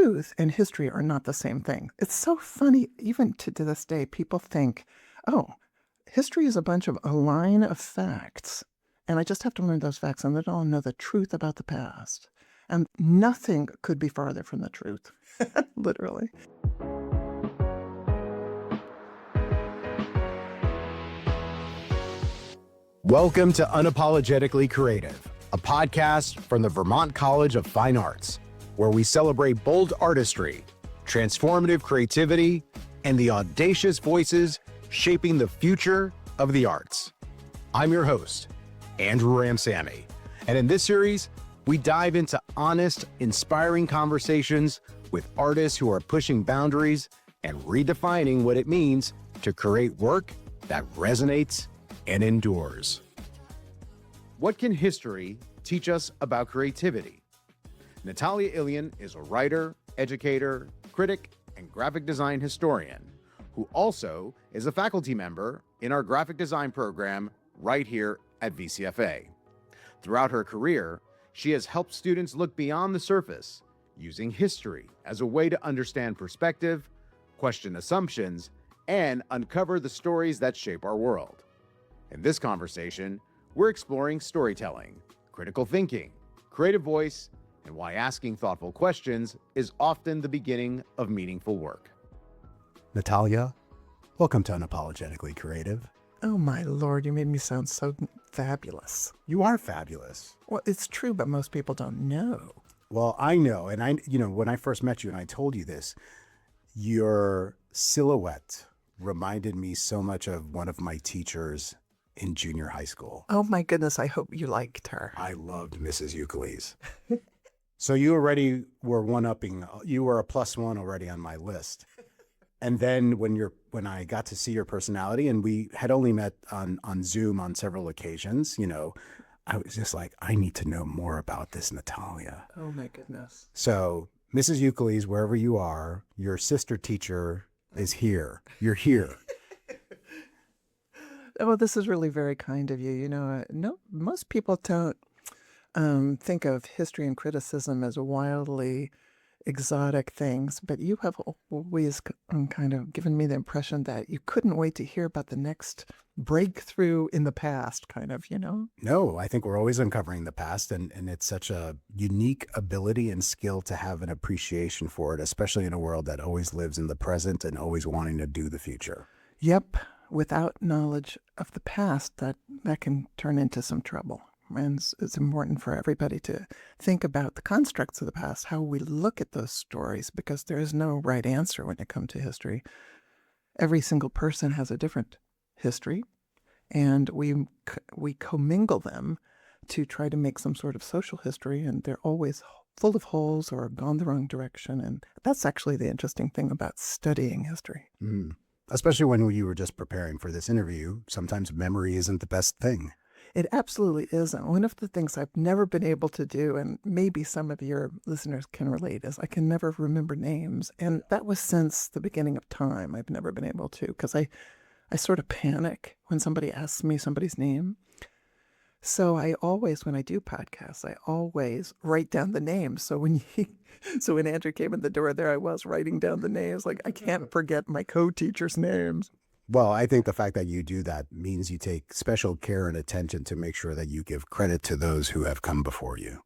truth and history are not the same thing. It's so funny, even to this day, people think, oh, history is a line of facts, and I just have to learn those facts, and then I'll know the truth about the past. And nothing could be farther from the truth, literally. Welcome to Unapologetically Creative, a podcast from the Vermont College of Fine Arts, where we celebrate bold artistry, transformative creativity, and the audacious voices shaping the future of the arts. I'm your host, Andrew Ramsamy, and in this series, we dive into honest, inspiring conversations with artists who are pushing boundaries and redefining what it means to create work that resonates and endures. What can history teach us about creativity? Natalia Ilyin is a writer, educator, critic, and graphic design historian who also is a faculty member in our graphic design program right here at VCFA. Throughout her career, she has helped students look beyond the surface, using history as a way to understand perspective, question assumptions, and uncover the stories that shape our world. In this conversation, we're exploring storytelling, critical thinking, creative voice, and why asking thoughtful questions is often the beginning of meaningful work. Natalia, welcome to Unapologetically Creative. Oh my Lord, you made me sound so fabulous. You are fabulous. Well, it's true, but most people don't know. Well, I know, and when I first met you and I told you this, your silhouette reminded me so much of one of my teachers in junior high school. Oh my goodness, I hope you liked her. I loved Mrs. Euclides. So you already were one-upping, you were a +1 already on my list. And then when I got to see your personality, and we had only met on Zoom on several occasions, I was just like, I need to know more about this Natalia. Oh my goodness. So Mrs. Euclides, wherever you are, your sister teacher is here. You're here. Oh, this is really very kind of you. No, most people don't think of history and criticism as wildly exotic things, but you have always kind of given me the impression that you couldn't wait to hear about the next breakthrough in the past, No, I think we're always uncovering the past, and it's such a unique ability and skill to have an appreciation for it, especially in a world that always lives in the present and always wanting to do the future. Yep. Without knowledge of the past, that can turn into some trouble. And it's important for everybody to think about the constructs of the past, how we look at those stories, because there is no right answer when it comes to history. Every single person has a different history, and we commingle them to try to make some sort of social history, and they're always full of holes or gone the wrong direction. And that's actually the interesting thing about studying history. Especially when you were just preparing for this interview, sometimes memory isn't the best thing. It absolutely isn't. One of the things I've never been able to do, and maybe some of your listeners can relate, is I can never remember names. And that was since the beginning of time. I've never been able to, because I sort of panic when somebody asks me somebody's name. So I always, when I do podcasts, I always write down the names. So when Andrew came in the door, there I was writing down the names. Like, I can't forget my co-teachers' names. Well, I think the fact that you do that means you take special care and attention to make sure that you give credit to those who have come before you.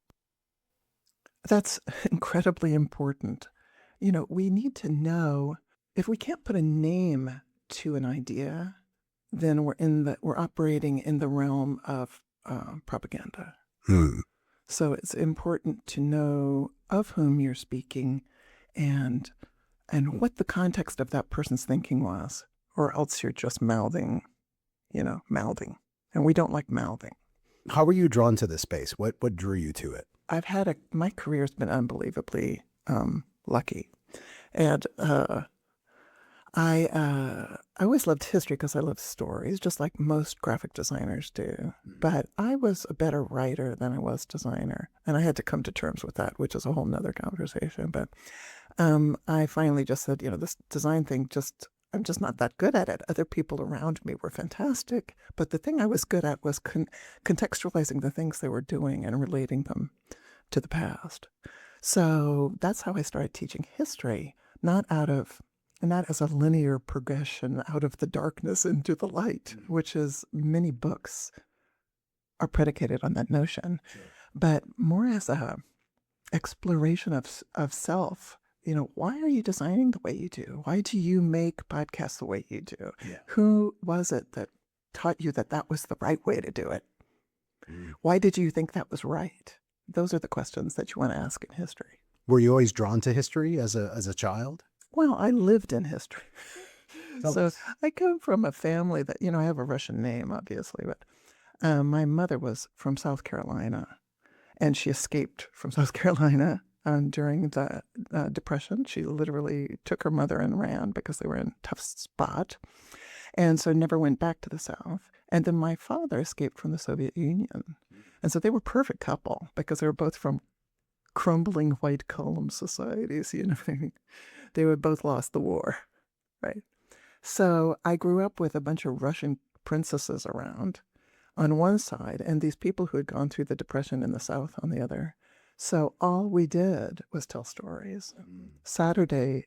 That's incredibly important. We need to know, if we can't put a name to an idea, then we're operating in the realm of propaganda. So it's important to know of whom you're speaking and what the context of that person's thinking was, or else you're just mouthing. And we don't like mouthing. How were you drawn to this space? What drew you to it? My career's been unbelievably lucky. And I always loved history because I love stories, just like most graphic designers do. But I was a better writer than I was designer. And I had to come to terms with that, which is a whole nother conversation. But I finally just said, this design thing, I'm just not that good at it. Other people around me were fantastic. But the thing I was good at was contextualizing the things they were doing and relating them to the past. So that's how I started teaching history, not as a linear progression out of the darkness into the light, which is many books are predicated on that notion, but more as a exploration of self. Why are you designing the way you do? Why do you make podcasts the way you do? Yeah. Who was it that taught you that that was the right way to do it? Why did you think that was right? Those are the questions that you want to ask in history. Were you always drawn to history as a child? Well, I lived in history. So I come from a family that, I have a Russian name, obviously, but my mother was from South Carolina, and she escaped from South Carolina during the Depression. She literally took her mother and ran because they were in a tough spot, and so never went back to the South. And then my father escaped from the Soviet Union. And so they were a perfect couple because they were both from crumbling white column societies, They had both lost the war, right? So I grew up with a bunch of Russian princesses around on one side and these people who had gone through the Depression in the South on the other. So all we did was tell stories. Saturday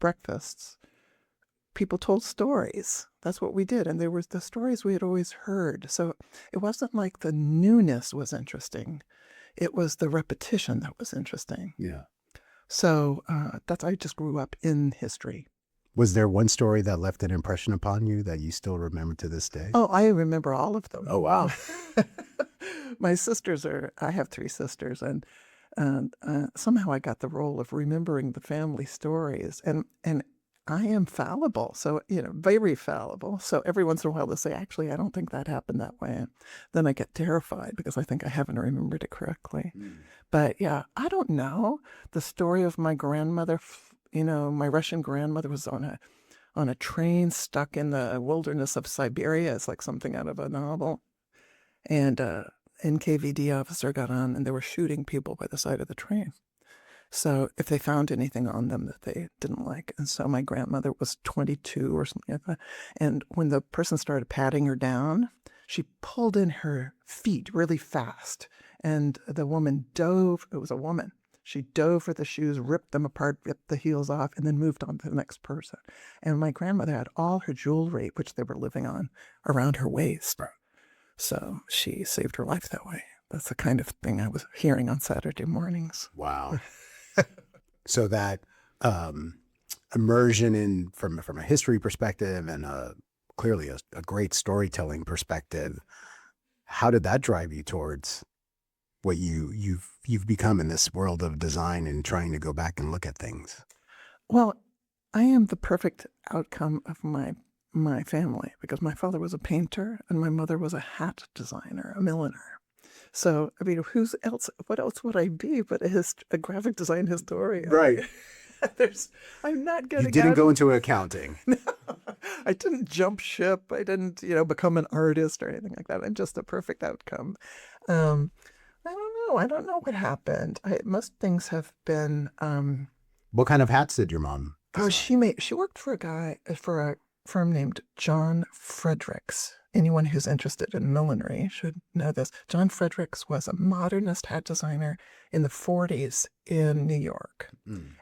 breakfasts, people told stories. That's what we did. And there was the stories we had always heard. So it wasn't like the newness was interesting. It was the repetition that was interesting. Yeah. So I just grew up in history. Was there one story that left an impression upon you that you still remember to this day? Oh, I remember all of them. Oh, wow. I have 3 sisters, and somehow I got the role of remembering the family stories. And I am fallible, so, very fallible. So every once in a while they'll say, actually, I don't think that happened that way. And then I get terrified because I think I haven't remembered it correctly. But yeah, I don't know. The story of my grandmother, my Russian grandmother was on a train stuck in the wilderness of Siberia. It's like something out of a novel. And NKVD officer got on and they were shooting people by the side of the train. So if they found anything on them that they didn't like. And so my grandmother was 22 or something like that. And when the person started patting her down, she pulled in her feet really fast. And the woman dove. It was a woman. She dove for the shoes, ripped them apart, ripped the heels off, and then moved on to the next person. And my grandmother had all her jewelry, which they were living on, around her waist. So she saved her life that way. That's the kind of thing I was hearing on Saturday mornings. Wow. So that immersion from a history perspective and clearly a great storytelling perspective, how did that drive you towards what you've become in this world of design and trying to go back and look at things? Well, I am the perfect outcome of my family because my father was a painter and my mother was a hat designer, a milliner. So, what else would I be but a graphic design historian? Right. I'm not getting You didn't go into accounting. No, I didn't jump ship. I didn't, become an artist or anything like that. I'm just a perfect outcome. I don't know. I don't know what happened. Most things have been. What kind of hats did your mom design? She worked for a firm named John Fredericks. Anyone who's interested in millinery should know this. John Fredericks was a modernist hat designer in the 40s in New York.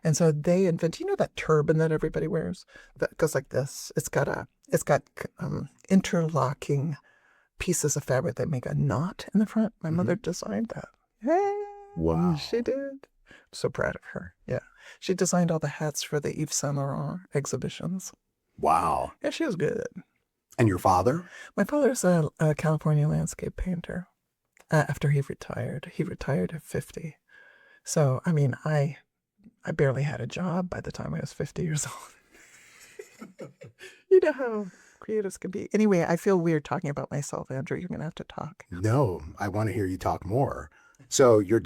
And so they invented, that turban that everybody wears that goes like this. It's got interlocking pieces of fabric that make a knot in the front. My mother designed that. Hey, wow. She did. I'm so proud of her. Yeah. She designed all the hats for the Yves Saint Laurent exhibitions. Wow. Yeah, she was good. And your father? My father's a California landscape painter. After he retired. He retired at 50. So, I barely had a job by the time I was 50 years old. You know how creatives can be. Anyway, I feel weird talking about myself, Andrew. You're going to have to talk. No, I want to hear you talk more. So your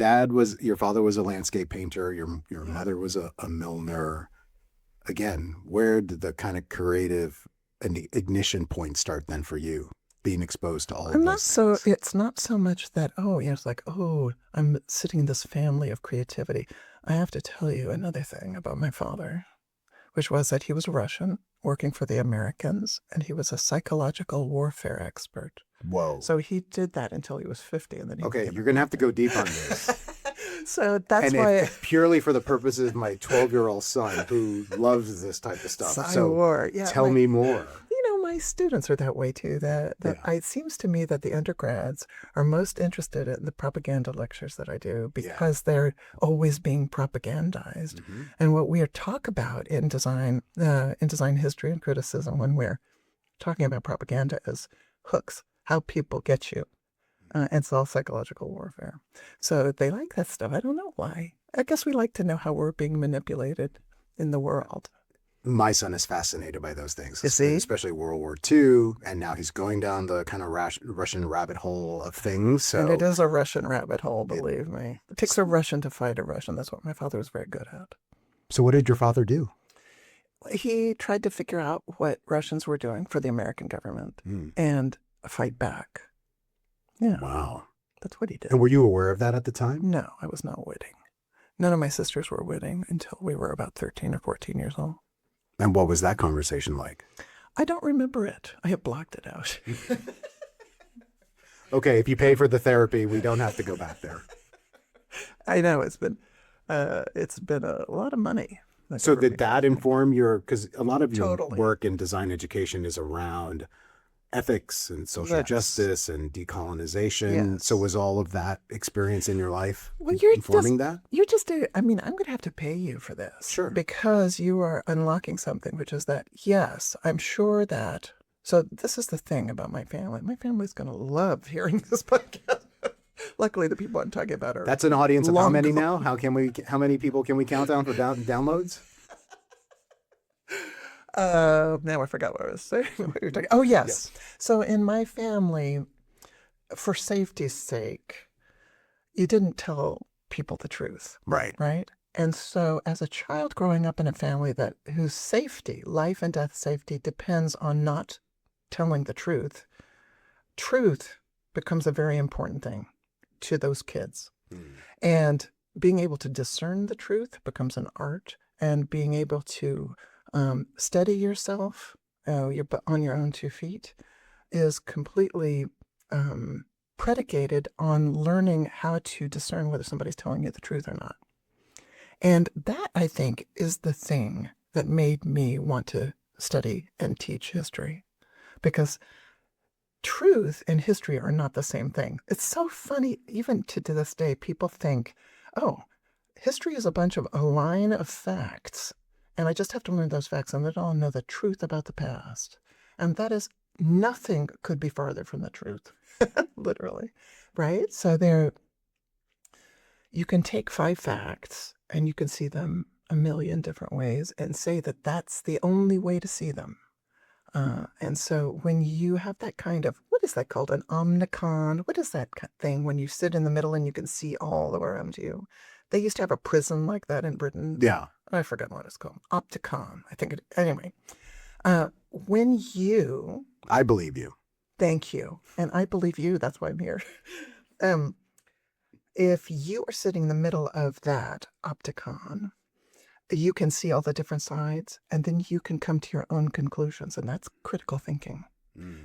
father was a landscape painter. Your mother was a milliner. Again, where did the kind of creative ignition point start then for you, being exposed to all of those things? It's not so much that, it's like, I'm sitting in this family of creativity. I have to tell you another thing about my father, which was that he was Russian, working for the Americans, and he was a psychological warfare expert. Whoa. So he did that until he was 50. And then Okay, you're going to have to go deep on this. So that's And why purely for the purposes of my 12-year-old son who loves this type of stuff. War. Yeah, Tell me more. my students are that way too. It seems to me that the undergrads are most interested in the propaganda lectures that I do because they're always being propagandized. Mm-hmm. And what we talk about in design history and criticism when we're talking about propaganda is hooks, how people get you. It's all psychological warfare. So they like that stuff. I don't know why. I guess we like to know how we're being manipulated in the world. My son is fascinated by those things, Is he? especially World War II, and now he's going down the kind of Russian rabbit hole of things. So And it is a Russian rabbit hole, believe me. It takes a Russian to fight a Russian. That's what my father was very good at. So what did your father do? He tried to figure out what Russians were doing for the American government and fight back. Yeah. Wow. That's what he did. And were you aware of that at the time? No, I was not witting. None of my sisters were witting until we were about 13 or 14 years old. And what was that conversation like? I don't remember it. I have blocked it out. Okay, if you pay for the therapy, we don't have to go back there. I know it's been a lot of money. So did that inform because a lot of your Totally. work in design education is around ethics and social justice and decolonization. Yes. So was all of that experience in your life You're informing that? I'm going to have to pay you for this. Sure. Because you are unlocking something, which is that, yes, I'm sure that. So this is the thing about my family. My family's going to love hearing this podcast. Luckily, the people I'm talking about are. That's an audience of how many gone. now? How many people can we count down for downloads? Now I forgot what I was saying. What you were talking. Oh, yes. So in my family, for safety's sake, you didn't tell people the truth. Right. Right. And so as a child growing up in a family whose safety, life and death safety, depends on not telling the truth, truth becomes a very important thing to those kids. And being able to discern the truth becomes an art, and being able to steady yourself, you're on your own 2 feet, is completely predicated on learning how to discern whether somebody's telling you the truth or not. And that, I think, is the thing that made me want to study and teach history. Because truth and history are not the same thing. It's so funny, even to this day, people think, oh, history is a line of facts, and I just have to learn those facts, and then I'll know the truth about the past. And that is, nothing could be farther from the truth, literally, right? So you can take 5 facts, and you can see them a million different ways, and say that that's the only way to see them. And so when you have that kind of, what is that called? An omnicon? What is that thing when you sit in the middle and you can see all around you? They used to have a prism like that in Britain. Yeah. I forgot what it's called. Opticon, I think. Anyway, I believe you. Thank you. And I believe you. That's why I'm here. If you are sitting in the middle of that opticon, you can see all the different sides, and then you can come to your own conclusions, and that's critical thinking.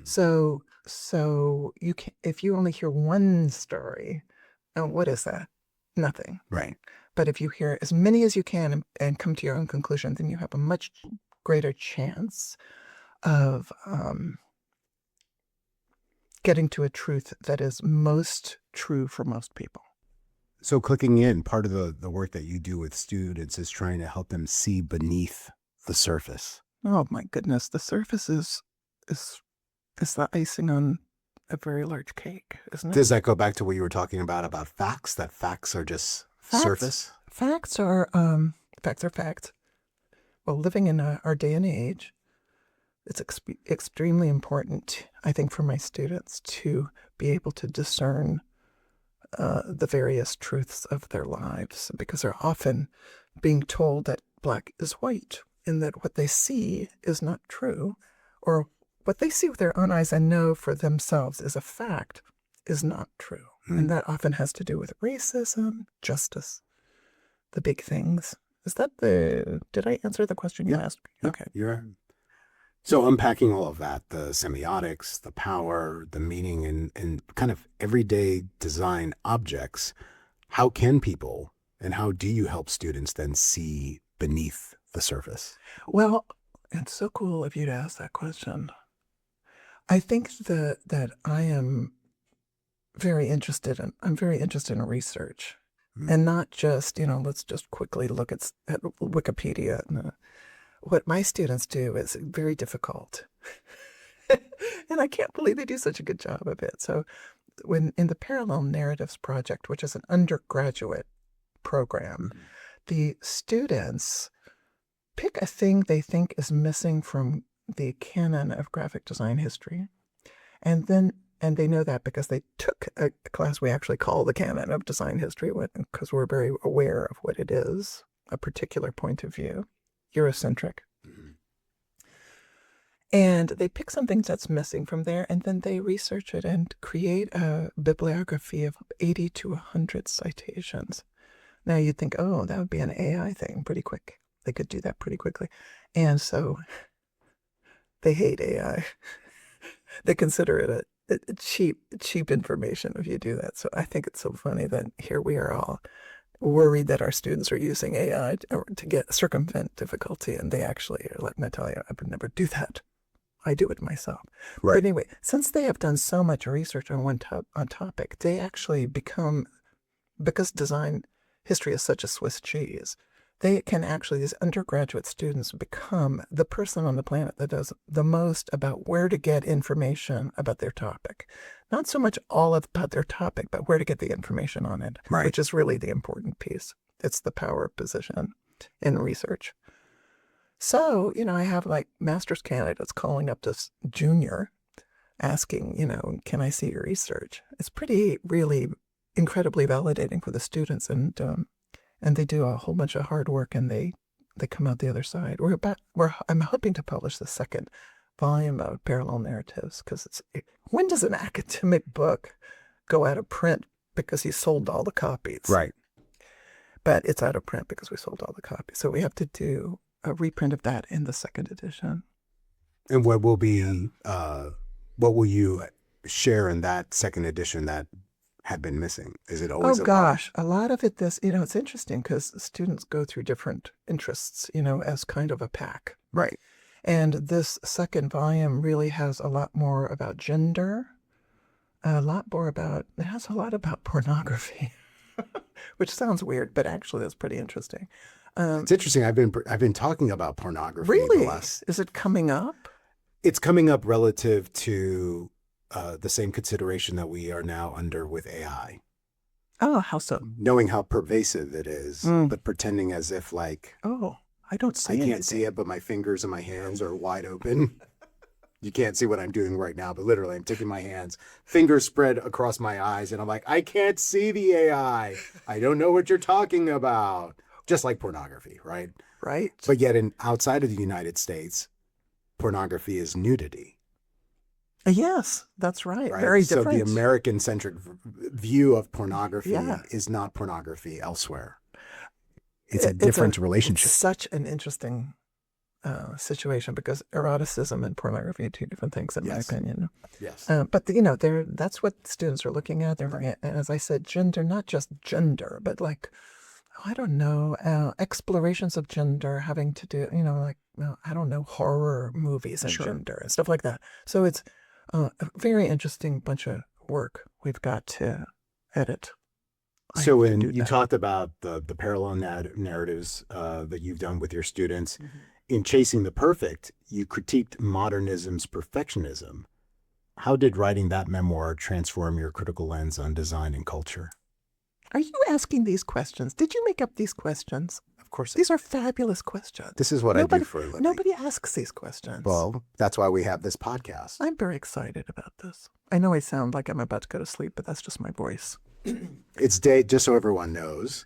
So you can, if you only hear one story, what is that? Nothing. Right. But if you hear as many as you can and come to your own conclusion, then you have a much greater chance of getting to a truth that is most true for most people. So clicking in, part of the work that you do with students is trying to help them see beneath the surface. Oh my goodness, the surface is the icing on a very large cake, isn't it? Does that go back to what you were talking about facts? That facts are just surface? Facts are facts. Well, living in our day and age, it's extremely important, I think, for my students to be able to discern the various truths of their lives, because they're often being told that black is white, and that what they see is not true, or what they see with their own eyes and know for themselves is a fact is not true. And that often has to do with racism, justice, the big things. Did I answer the question you asked me? Okay. So unpacking all of that, the semiotics, the power, the meaning, and kind of everyday design objects, How can people and how do you help students then see beneath the surface? Well, it's so cool of you to ask that question. I think that I'm very interested in research, and not just, let's just quickly look at Wikipedia. No. What my students do is very difficult. And I can't believe they do such a good job of it. So when in the Parallel Narratives Project, which is an undergraduate program, the students pick a thing they think is missing from the canon of graphic design history. And they know that because they took a class we actually call the canon of design history, because we're very aware of what it is, a particular point of view, Eurocentric. And they pick something that's missing from there, and then they research it and create a bibliography of 80 to 100 citations. Now you'd think, oh, that would be an AI thing pretty quick. They could do that pretty quickly. And so they hate AI. They consider it a cheap information if you do that. So I think it's so funny that here we are all worried that our students are using AI to circumvent difficulty, and they actually are like, Natalia, I would never do that. I do it myself. Right. But anyway, since they have done so much research on one topic, they actually become, because design history is such a Swiss cheese, they can actually, these undergraduate students become the person on the planet that does the most about where to get information about their topic. Not so much all about their topic, but where to get the information on it, Right. which is really the important piece. It's the power of position in research. So, I have like master's candidates calling up this junior asking, can I see your research? It's pretty, really incredibly validating for the students. And they do a whole bunch of hard work, and they come out the other side. I'm hoping to publish the second volume of Parallel Narratives, because when does an academic book go out of print because he sold all the copies? Right. But it's out of print because we sold all the copies. So we have to do a reprint of that in the second edition. And what will you share in that second edition that had been missing? Is it always? Oh gosh, a lot of it. It's interesting because students go through different interests, as kind of a pack. Right. And this second volume really has a lot more about gender, it has a lot about pornography, which sounds weird, but actually that's pretty interesting. It's interesting. I've been talking about pornography. Really? Is it coming up? It's coming up relative to the same consideration that we are now under with AI. Oh, how so? Knowing how pervasive it is, but pretending as if like, oh, I don't see I anything. can't see it, but my fingers and my hands are wide open. You can't see what I'm doing right now, but literally I'm taking my hands, fingers spread across my eyes, and I'm like, I can't see the AI. I don't know what you're talking about. Just like pornography, right? Right. But yet outside of the United States, pornography is nudity. Yes, that's right. Very different. So the American-centric view of pornography is not pornography elsewhere. It's a different relationship. It's such an interesting situation, because eroticism and pornography are two different things, in my opinion. Yes. But that's what students are looking at. They're looking at, as I said, gender, not just gender, but like, I don't know, explorations of gender having to do, I don't know, horror movies and gender and stuff like that. So it's a very interesting bunch of work we've got to edit. So when you talked about the parallel narratives that you've done with your students, in Chasing the Perfect, you critiqued modernism's perfectionism. How did writing that memoir transform your critical lens on design and culture? Are you asking these questions? Did you make up these questions? Of course. These are fabulous questions. This is what I do for a living. Nobody asks these questions. Well, that's why we have this podcast. I'm very excited about this. I know I sound like I'm about to go to sleep, but that's just my voice. It's just so everyone knows,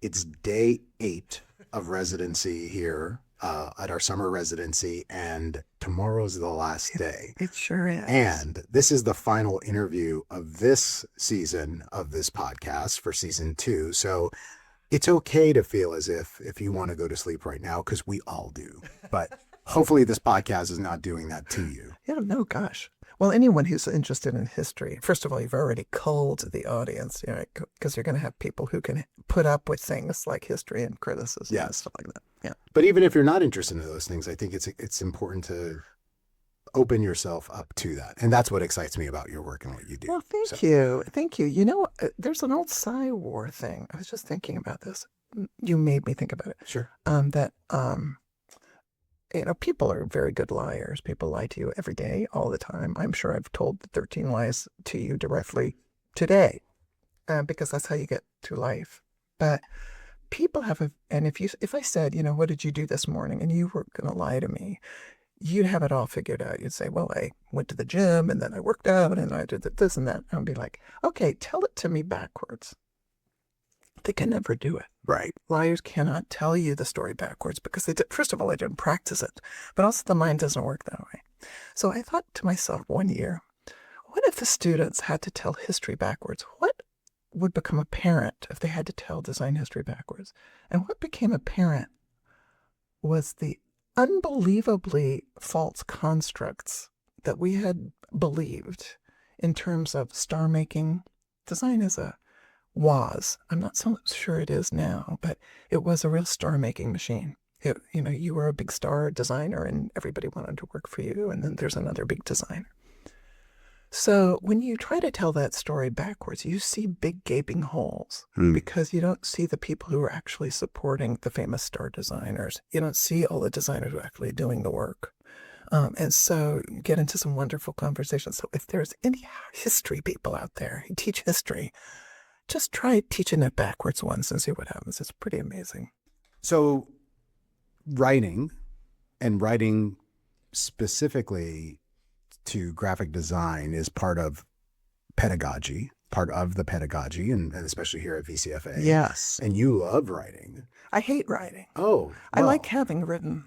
it's day 8 of residency here at our summer residency, and tomorrow's the last day. It sure is. And this is the final interview of this season of this podcast for season 2. So it's okay to feel as if you want to go to sleep right now, because we all do. But hopefully this podcast is not doing that to you. Yeah, no, gosh. Well, anyone who's interested in history, first of all, you've already culled the audience, because you're going to have people who can put up with things like history and criticism and stuff like that. Yeah. But even if you're not interested in those things, I think it's important to open yourself up to that. And that's what excites me about your work and what you do. Well, thank you. Thank you. You know, there's an old Psy-War thing. I was just thinking about this. You made me think about it. Sure. People are very good liars. People lie to you every day, all the time. I'm sure I've told the 13 lies to you directly today, because that's how you get through life. But people and if I said, what did you do this morning? And you were going to lie to me, you'd have it all figured out. You'd say, well, I went to the gym and then I worked out and I did this and that. I'd be like, okay, tell it to me backwards. They can never do it. Right. Liars cannot tell you the story backwards because first of all, they didn't practice it, but also the mind doesn't work that way. So I thought to myself one year, what if the students had to tell history backwards? What would become apparent if they had to tell design history backwards? And what became apparent was the unbelievably false constructs that we had believed in terms of star making. Design I'm not so sure it is now, but it was a real star making machine. You were a big star designer and everybody wanted to work for you, and then there's another big designer. So when you try to tell that story backwards, you see big gaping holes because you don't see the people who are actually supporting the famous star designers. You don't see all the designers who are actually doing the work. And so you get into some wonderful conversations. So if there's any history people out there who teach history, just try teaching it backwards once and see what happens. It's pretty amazing. So writing specifically to graphic design is part of the pedagogy, and especially here at VCFA. Yes. And you love writing. I hate writing. Oh, well, I like having written.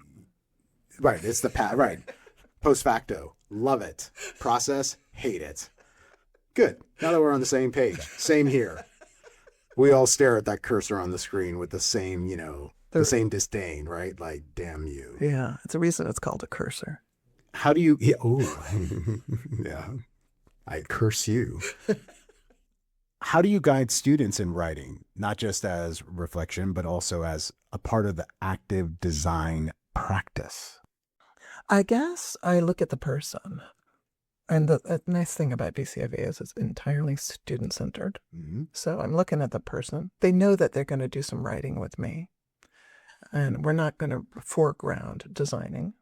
Right. It's right. Post facto. Love it. Process. Hate it. Good. Now that we're on the same page. Same here. We all stare at that cursor on the screen with the same, the same disdain, right? Like, damn you. Yeah. It's a reason it's called a cursor. How do you, yeah, I curse you. How do you guide students in writing, not just as reflection, but also as a part of the active design practice? I guess I look at the person. And the nice thing about BCFA is it's entirely student-centered. Mm-hmm. So I'm looking at the person. They know that they're going to do some writing with me. And we're not going to foreground designing.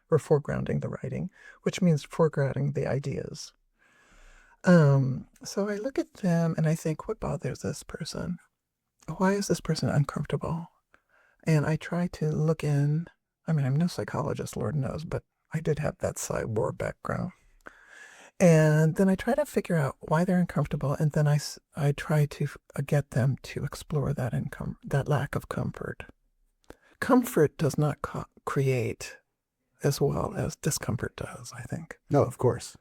We're foregrounding the writing, which means foregrounding the ideas. So I look at them and I think, what bothers this person? Why is this person uncomfortable? And I try to look in. I mean, I'm no psychologist, Lord knows, but I did have that Psy-War background. And then I try to figure out why they're uncomfortable, and then I try to get them to explore that lack of comfort. Comfort does not create as well as discomfort does, I think. No, of course.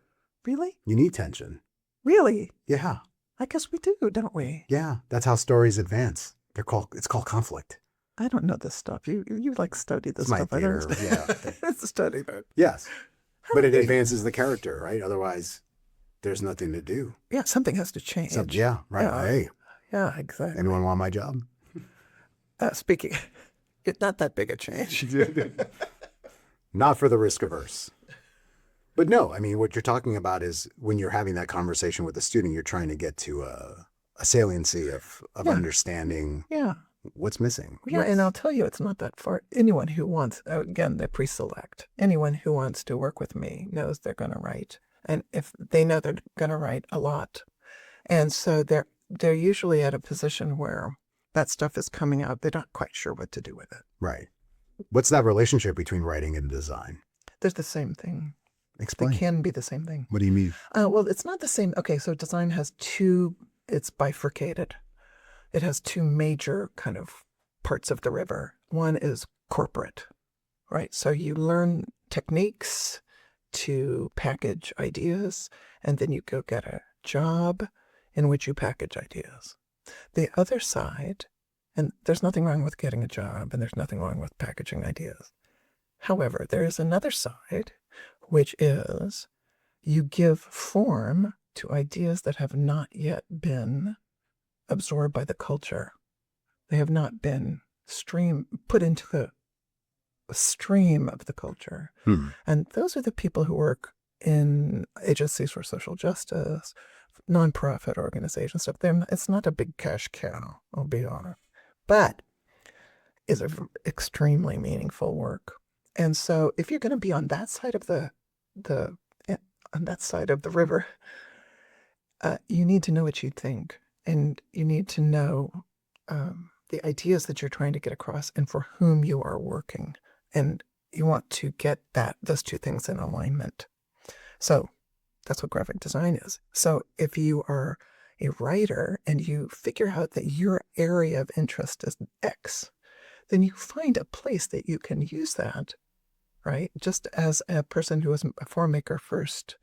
Really? You need tension. Really? Yeah. I guess we do, don't we? Yeah, that's how stories advance. It's called conflict. I don't know this stuff. You like study this it's stuff. My theater, yeah. It's a study, but yes. But it advances the character, right? Otherwise, there's nothing to do. Yeah, something has to change. Yeah, right. Yeah. Hey. Yeah, exactly. Anyone want my job? Speaking, it's not that big a change. Not for the risk averse. But no, I mean, what you're talking about is when you're having that conversation with a student, you're trying to get to a saliency of understanding what's missing. Yeah, and I'll tell you, it's not that far. Anyone who wants, again, they pre-select. Anyone who wants to work with me knows they're going to write. And if they know they're going to write a lot. And so they're usually at a position where that stuff is coming out. They're not quite sure what to do with it. Right. What's that relationship between writing and design? They're the same thing. Explain. They can be the same thing. What do you mean? Well, it's not the same. Okay, so design has it's bifurcated. It has two major kind of parts of the river. One is corporate, right? So you learn techniques to package ideas, and then you go get a job in which you package ideas. The other side, and there's nothing wrong with getting a job, and there's nothing wrong with packaging ideas. However, there is another side, which is you give form to ideas that have not yet been absorbed by the culture. They have not been put into the stream of the culture. And those are the people who work in agencies for social justice, nonprofit organizations, stuff. It's not a big cash cow, I'll be honest, but it's extremely meaningful work. And so if you're going to be on that side of the river, you need to know what you think, and you need to know the ideas that you're trying to get across and for whom you are working. And you want to get those two things in alignment. So that's what graphic design is. So if you are a writer and you figure out that your area of interest is X, then you find a place that you can use that, right? Just as a person who is a form maker first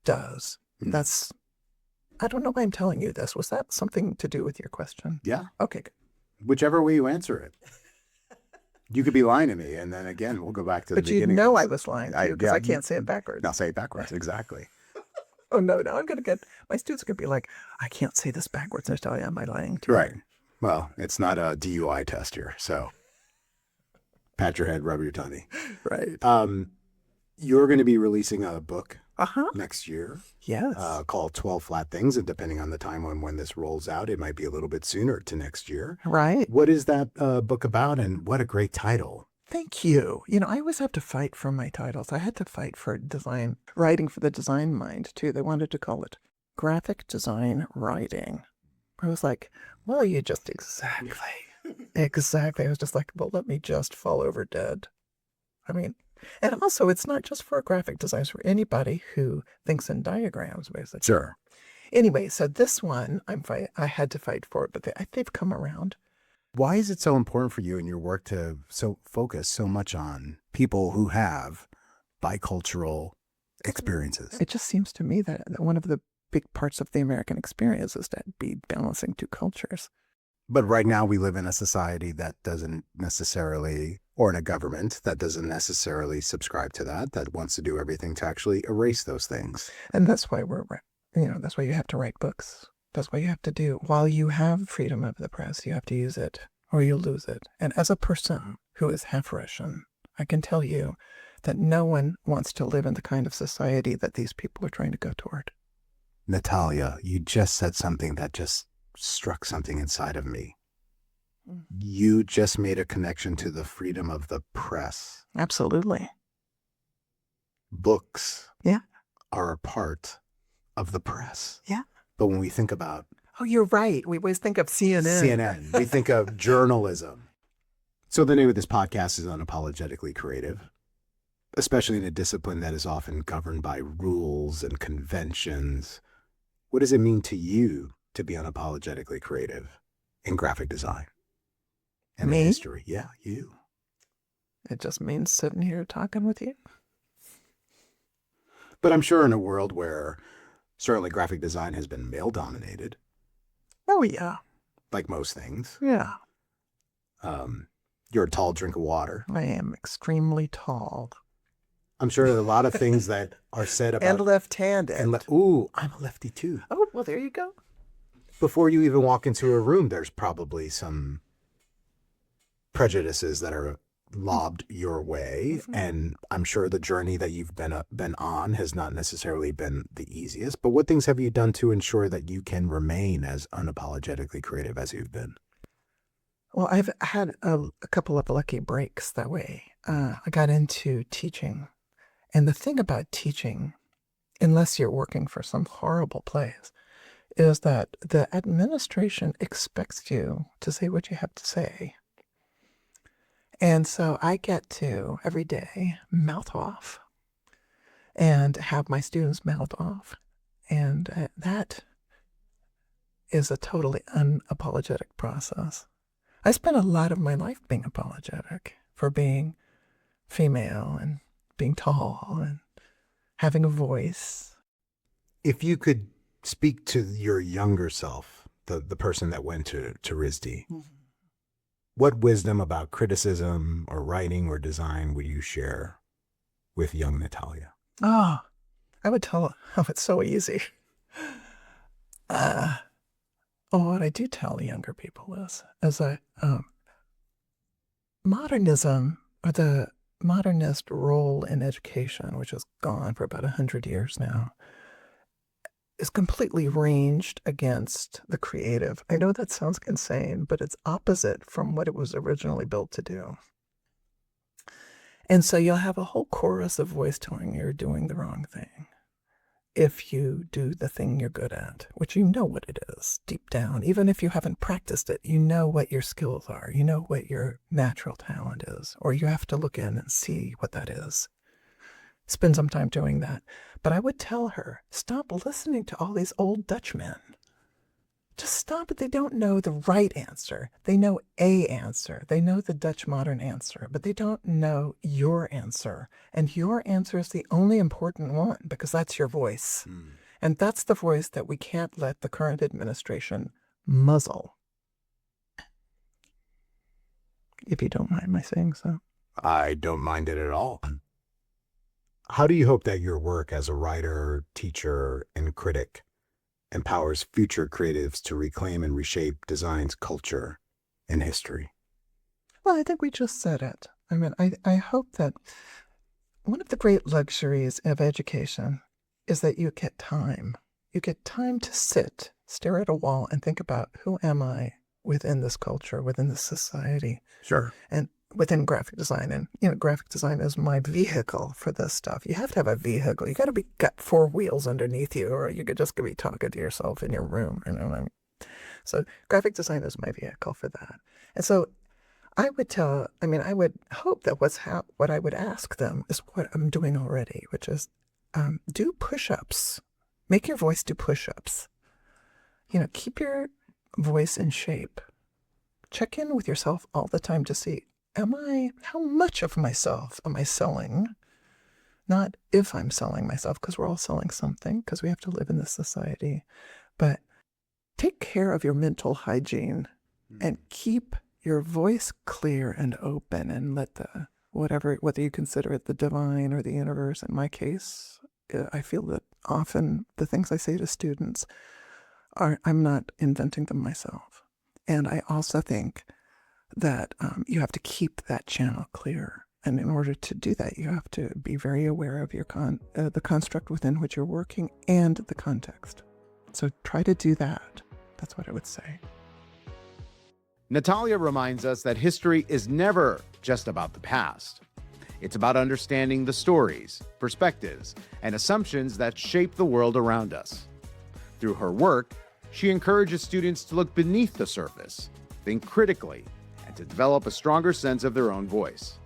does. I don't know why I'm telling you this. Was that something to do with your question? Yeah. Okay, good. Whichever way you answer it. You could be lying to me, and then again, we'll go back to the beginning. But you know I was lying to you because I can't say it backwards. I'll say it backwards, exactly. Oh, no, now I'm going to my students are going to be like, I can't say this backwards, Natalia. Am I lying to you? Right. Well, it's not a DUI test here, so pat your head, rub your tummy. Right. You're going to be releasing a book next year. Yes. Called 12 Flat Things, and depending on the time when this rolls out, it might be a little bit sooner to next year. Right. What is that book about, and what a great title? Thank you. I always have to fight for my titles. I had to fight for writing for the design mind, too. They wanted to call it graphic design writing. I was like, well, you just exactly. I was just like, well, let me just fall over dead. I mean, and also it's not just for graphic designers, for anybody who thinks in diagrams, basically. Sure. Anyway, so this one, I had to fight for it, but they've come around. Why is it so important for you in your work to focus so much on people who have bicultural experiences? It just seems to me that one of the big parts of the American experience is to be balancing two cultures. But right now we live in a society that doesn't necessarily, or in a government that doesn't necessarily subscribe to that wants to do everything to actually erase those things. And that's why that's why you have to write books. That's what you have to do. While you have freedom of the press, you have to use it or you'll lose it. And as a person who is half Russian, I can tell you that no one wants to live in the kind of society that these people are trying to go toward. Natalia, you just said something that just struck something inside of me. You just made a connection to the freedom of the press. Absolutely. Books are a part of the press. Yeah. But when we think about... Oh, you're right. We always think of CNN. We think of journalism. So the name of this podcast is Unapologetically Creative, especially in a discipline that is often governed by rules and conventions. What does it mean to you to be unapologetically creative in graphic design and Me? in history? Yeah, you. It just means sitting here talking with you. But I'm sure in a world where certainly graphic design has been male-dominated. Oh, yeah. Like most things. Yeah. You're a tall drink of water. I am extremely tall. I'm sure there are a lot of things that are said about... And left-handed. Ooh, I'm a lefty too. Oh, well, there you go. Before you even walk into a room, there's probably some prejudices that are lobbed your way. Mm-hmm. And I'm sure the journey that you've been on has not necessarily been the easiest. But what things have you done to ensure that you can remain as unapologetically creative as you've been? Well, I've had a couple of lucky breaks that way. I got into teaching. And the thing about teaching, unless you're working for some horrible place, is that the administration expects you to say what you have to say. And so I get to, every day, mouth off and have my students mouth off. And that is a totally unapologetic process. I spent a lot of my life being apologetic for being female and being tall and having a voice. If you could speak to your younger self, the person that went to RISD, mm-hmm. What wisdom about criticism or writing or design would you share with young Natalia? Oh, I would tell, oh, it's so easy. What I do tell younger people is that modernism, or the modernist role in education, which has gone for about 100 years now, is completely ranged against the creative. I know that sounds insane, but it's opposite from what it was originally built to do. And so you'll have a whole chorus of voice telling you're doing the wrong thing if you do the thing you're good at, which you know what it is deep down. Even if you haven't practiced it, you know what your skills are. You know what your natural talent is, or you have to look in and see what that is. Spend some time doing that. But I would tell her, stop listening to all these old Dutchmen. Just stop it. They don't know the right answer. They know a answer. They know the Dutch modern answer, but they don't know your answer. And your answer is the only important one because that's your voice. And that's the voice that we can't let the current administration muzzle. If you don't mind my saying so. I don't mind it at all. How do you hope that your work as a writer, teacher, and critic empowers future creatives to reclaim and reshape design's culture and history? Well, I think we just said it. I mean, I hope that one of the great luxuries of education is that you get time. You get time to sit, stare at a wall, and think about, who am I within this culture, within this society? Sure. And within graphic design. And, graphic design is my vehicle for this stuff. You have to have a vehicle. You got to got four wheels underneath you, or you could just be talking to yourself in your room. You know what I mean? So graphic design is my vehicle for that. And so I would hope that what I would ask them is what I'm doing already, which is do push-ups. Make your voice do push-ups. Keep your voice in shape. Check in with yourself all the time to see, how much of myself am I selling? Not if I'm selling myself, because we're all selling something, because we have to live in this society. But take care of your mental hygiene and keep your voice clear and open, and let whether you consider it the divine or the universe. In my case, I feel that often the things I say to students I'm not inventing them myself. And I also think that you have to keep that channel clear. And in order to do that, you have to be very aware of the construct within which you're working and the context. So try to do that. That's what I would say. Natalia reminds us that history is never just about the past. It's about understanding the stories, perspectives, and assumptions that shape the world around us. Through her work, she encourages students to look beneath the surface, think critically, and to develop a stronger sense of their own voice.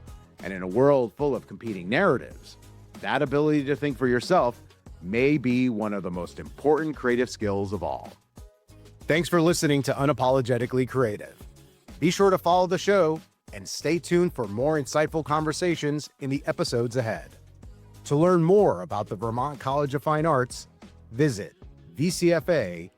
And in a world full of competing narratives, that ability to think for yourself may be one of the most important creative skills of all. Thanks for listening to Unapologetically Creative. Be sure to follow the show and stay tuned for more insightful conversations in the episodes ahead. To learn more about the Vermont College of Fine Arts, visit vcfa.edu.